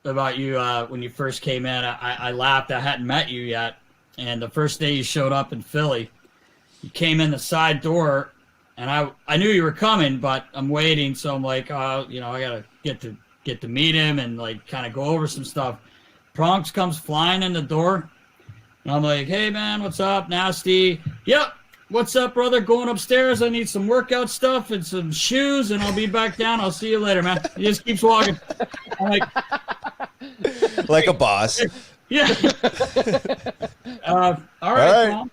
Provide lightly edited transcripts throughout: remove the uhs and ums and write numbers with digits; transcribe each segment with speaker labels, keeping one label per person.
Speaker 1: about you when you first came in. I laughed. I hadn't met you yet, and the first day you showed up in Philly, you came in the side door, and I knew you were coming, but I'm waiting, so I'm like, I gotta get to meet him and like kind of go over some stuff. Prongs comes flying in the door, and I'm like, hey man, what's up, Nasty? Yep. What's up, brother? Going upstairs. I need some workout stuff and some shoes, and I'll be back down. I'll see you later, man. He just keeps walking. I'm
Speaker 2: like a boss.
Speaker 1: Yeah. All right.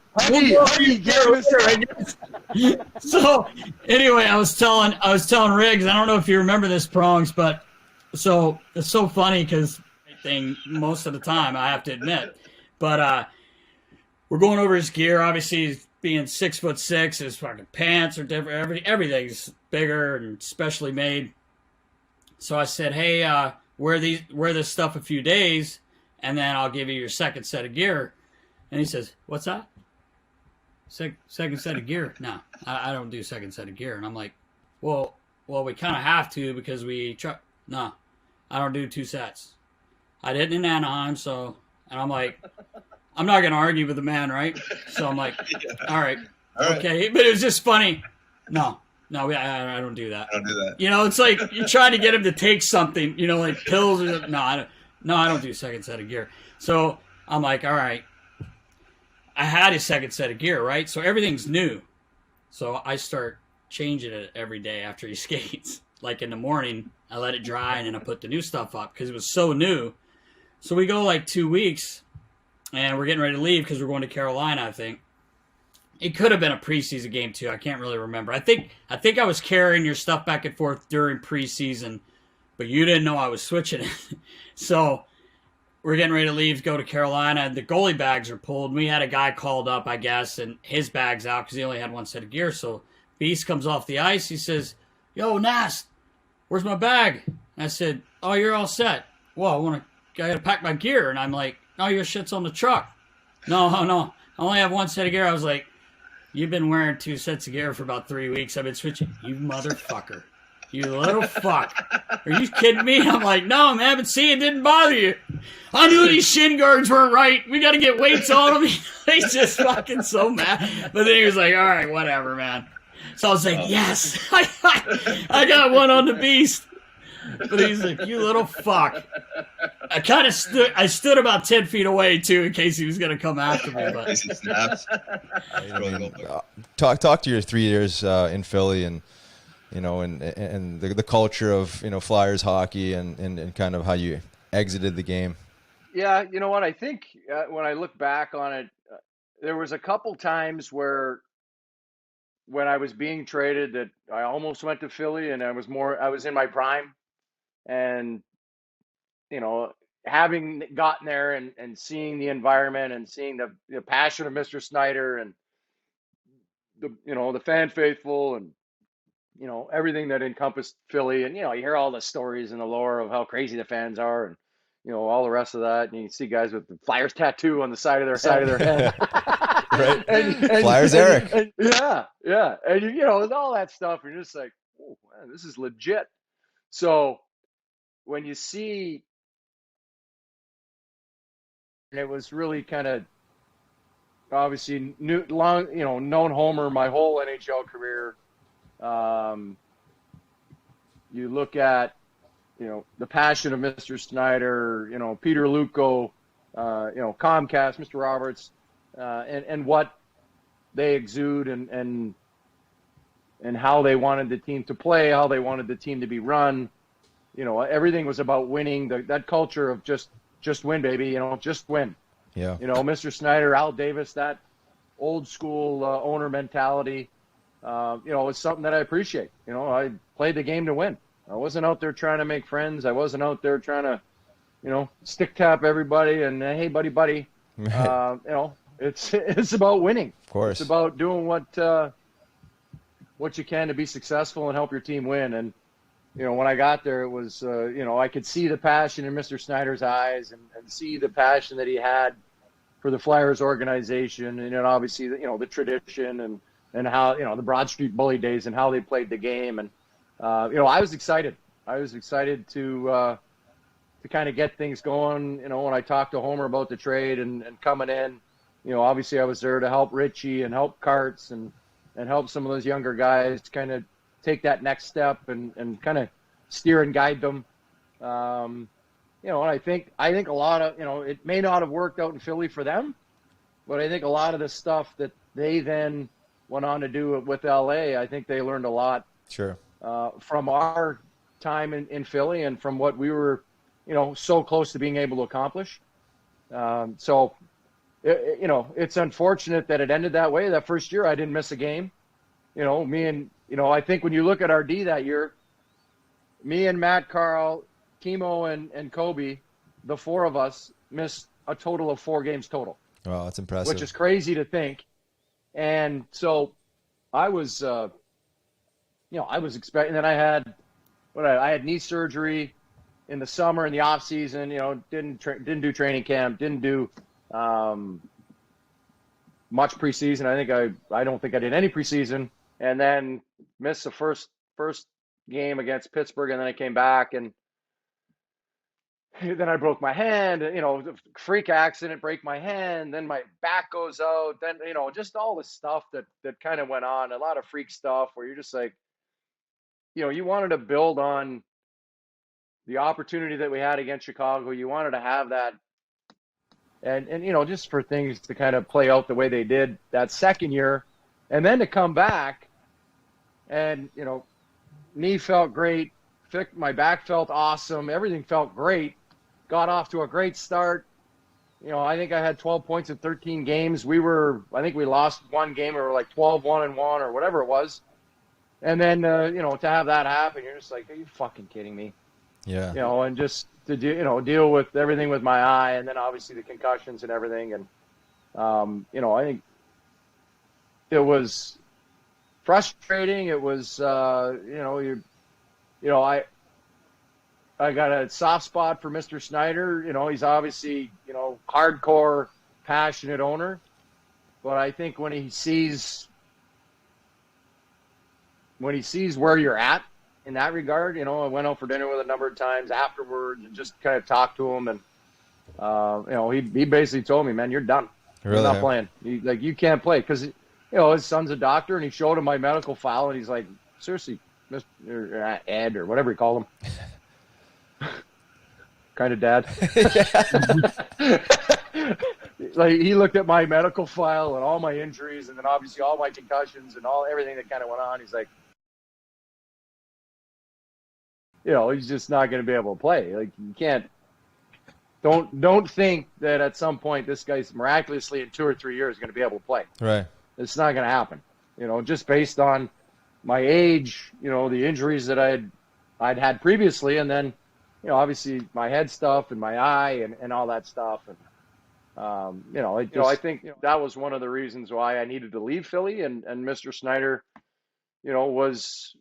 Speaker 1: So anyway, I was telling Riggs. I don't know if you remember this, Prongs, but so it's so funny because thing most of the time I have to admit, but we're going over his gear. Obviously, being 6'6", his fucking pants are different. Everything's bigger and specially made. So I said, hey, wear this stuff a few days, and then I'll give you your second set of gear. And he says, what's that? Second set of gear? No, I don't do second set of gear. And I'm like, well, we kind of have to because no, I don't do 2 sets. I didn't in Anaheim, so, and I'm like, I'm not going to argue with the man, right? So I'm like, all right, okay. But it was just funny. No, I don't do that.
Speaker 3: I don't do that.
Speaker 1: It's like you're trying to get him to take something, like pills. No, I don't do second set of gear. So I'm like, all right. I had his second set of gear, right? So everything's new. So I start changing it every day after he skates. Like in the morning, I let it dry and then I put the new stuff up because it was so new. So we go like 2 weeks. And we're getting ready to leave because we're going to Carolina, I think. It could have been a preseason game, too. I can't really remember. I think I was carrying your stuff back and forth during preseason, but you didn't know I was switching it. So we're getting ready to leave, go to Carolina, and the goalie bags are pulled. We had a guy called up, I guess, and his bag's out because he only had 1 set of gear. So Beast comes off the ice. He says, yo, Nast, where's my bag? And I said, oh, you're all set. Well, I got to pack my gear. And I'm like, oh, your shit's on the truck. No. I only have 1 set of gear. I was like, you've been wearing 2 sets of gear for about 3 weeks. I've been switching. You motherfucker. You little fuck. Are you kidding me? I'm like, no, man, but see, it didn't bother you. I knew these shin guards weren't right. We got to get weights on them. He's just fucking so mad. But then he was like, all right, whatever, man. So I was like, yes. I got one on the Beast. But he's like, you little fuck. I stood about 10 feet away, too, in case he was going to come after me. But
Speaker 2: talk to your 3 years in Philly and, and the culture of, Flyers hockey and kind of how you exited the game.
Speaker 4: Yeah, you know what? I think when I look back on it, there was a couple times where when I was being traded that I almost went to Philly and I was in my prime. And, having gotten there and seeing the environment and seeing the passion of Mr. Snyder and the fan faithful and, everything that encompassed Philly. And, you hear all the stories and the lore of how crazy the fans are and, all the rest of that. And you see guys with the Flyers tattoo on the side of their head.
Speaker 2: Right. and Flyers Eric.
Speaker 4: And, yeah. And, with all that stuff, you're just like, oh, man, this is legit. So when you see, and it was really kind of obviously known Homer my whole NHL career. You look at, the passion of Mr. Snyder, Peter Luco, Comcast, Mr. Roberts, and what they exude and how they wanted the team to play, how they wanted the team to be run. Everything was about winning. That culture of just win, baby. Just win.
Speaker 2: Yeah.
Speaker 4: Mr. Snyder, Al Davis, that old school owner mentality. It's something that I appreciate. I played the game to win. I wasn't out there trying to make friends. I wasn't out there trying to, stick tap everybody and hey, buddy. It's about winning.
Speaker 2: Of course.
Speaker 4: It's about doing what you can to be successful and help your team win. And when I got there, it was, I could see the passion in Mr. Snyder's eyes and see the passion that he had for the Flyers organization. And obviously, the tradition and how, the Broad Street Bully days and how they played the game. And, I was excited. I was excited to to kind of get things going. When I talked to Homer about the trade and coming in, obviously I was there to help Richie and help Karts and help some of those younger guys kind of take that next step and kind of steer and guide them. And I think a lot of, it may not have worked out in Philly for them, but I think a lot of the stuff that they then went on to do with LA, I think they learned a lot.
Speaker 2: Sure.
Speaker 4: From our time in Philly and from what we were, so close to being able to accomplish. So, it's unfortunate that it ended that way. That first year, I didn't miss a game. I think when you look at our D that year, me and Matt, Carl, Timo, and Kobe, the four of us missed a total of 4 games total.
Speaker 2: Wow, that's impressive.
Speaker 4: Which is crazy to think. And so I was, I was expecting that I had knee surgery in the summer, in the off season, didn't do training camp, didn't do much preseason. I don't think I did any preseason, and then missed the first game against Pittsburgh, and then I came back, and then I broke my hand, freak accident, break my hand, then my back goes out, then, just all the stuff that kind of went on, a lot of freak stuff where you're just like, you wanted to build on the opportunity that we had against Chicago. You wanted to have that. And just for things to kind of play out the way they did that second year, and then to come back and, knee felt great. My back felt awesome. Everything felt great. Got off to a great start. I think I had 12 points in 13 games. I think we lost one game, or like 12-1-1 or whatever it was. And then, to have that happen, you're just like, are you fucking kidding me?
Speaker 2: Yeah.
Speaker 4: And just to deal with everything with my eye, and then obviously the concussions and everything. And, I think it was frustrating. It was, I got a soft spot for Mr. Snyder. He's obviously, hardcore, passionate owner. But I think when he sees where you're at in that regard, I went out for dinner with a number of times afterwards and just kind of talked to him. And, he basically told me, man, you're done.
Speaker 2: Really?
Speaker 4: You're not playing. You can't play. Because, his son's a doctor, and he showed him my medical file, and he's like, seriously, Mr. Ed, or whatever he called him. Kind of dad. Like, he looked at my medical file and all my injuries, and then obviously all my concussions and everything that kind of went on. He's like, he's just not going to be able to play. Like, you can't. Don't think that at some point this guy's miraculously in 2 or 3 years going to be able to play.
Speaker 2: Right.
Speaker 4: It's not going to happen. Just based on my age, the injuries that I'd had previously, and then, obviously my head stuff and my eye and all that stuff. And, I think that was one of the reasons why I needed to leave Philly, and Mr. Snyder, was,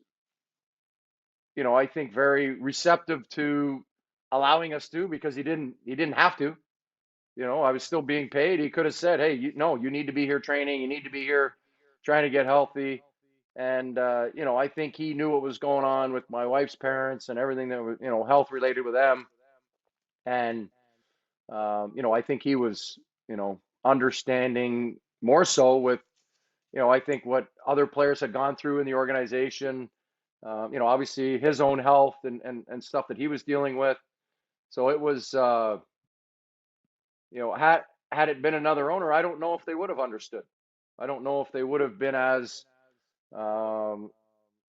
Speaker 4: I think very receptive to allowing us to, because he didn't have to. I was still being paid. He could have said, hey, you need to be here training. You need to be here trying to get healthy. And, I think he knew what was going on with my wife's parents and everything that was, health related with them. And, I think he was, understanding more so with, I think what other players had gone through in the organization, obviously his own health and stuff that he was dealing with. So it was, had it been another owner, I don't know if they would have understood. I don't know if they would have been as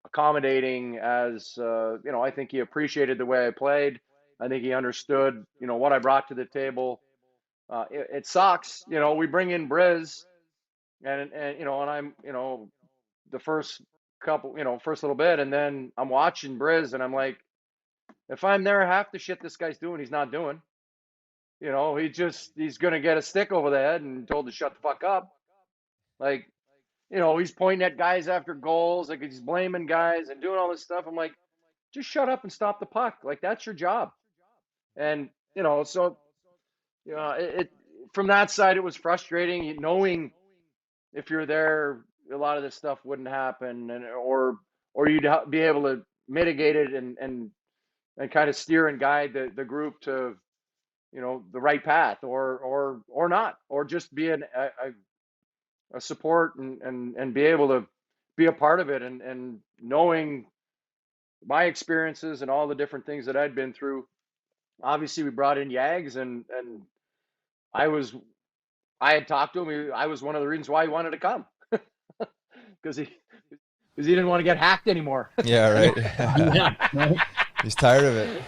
Speaker 4: accommodating as, I think he appreciated the way I played. I think he understood, what I brought to the table. It sucks, we bring in Briz and I'm, the first little bit, and then I'm watching Briz and I'm like, if I'm there, half the shit this guy's doing, he's not doing. He's going to get a stick over the head and told to shut the fuck up. Like, he's pointing at guys after goals, like he's blaming guys and doing all this stuff. I'm like, just shut up and stop the puck. Like, that's your job. And, so, it from that side, it was frustrating knowing if you're there, a lot of this stuff wouldn't happen, or you'd be able to mitigate it and and kind of steer and guide the group to, you know, the right path, or not, or just be a support and be able to be a part of it, and knowing my experiences and all the different things that I'd been through. Obviously, we brought in Yags, and I had talked to him. I was one of the reasons why he wanted to come, because he didn't want to get hacked anymore.
Speaker 2: Yeah, right.
Speaker 1: Yeah.
Speaker 2: He's tired of it.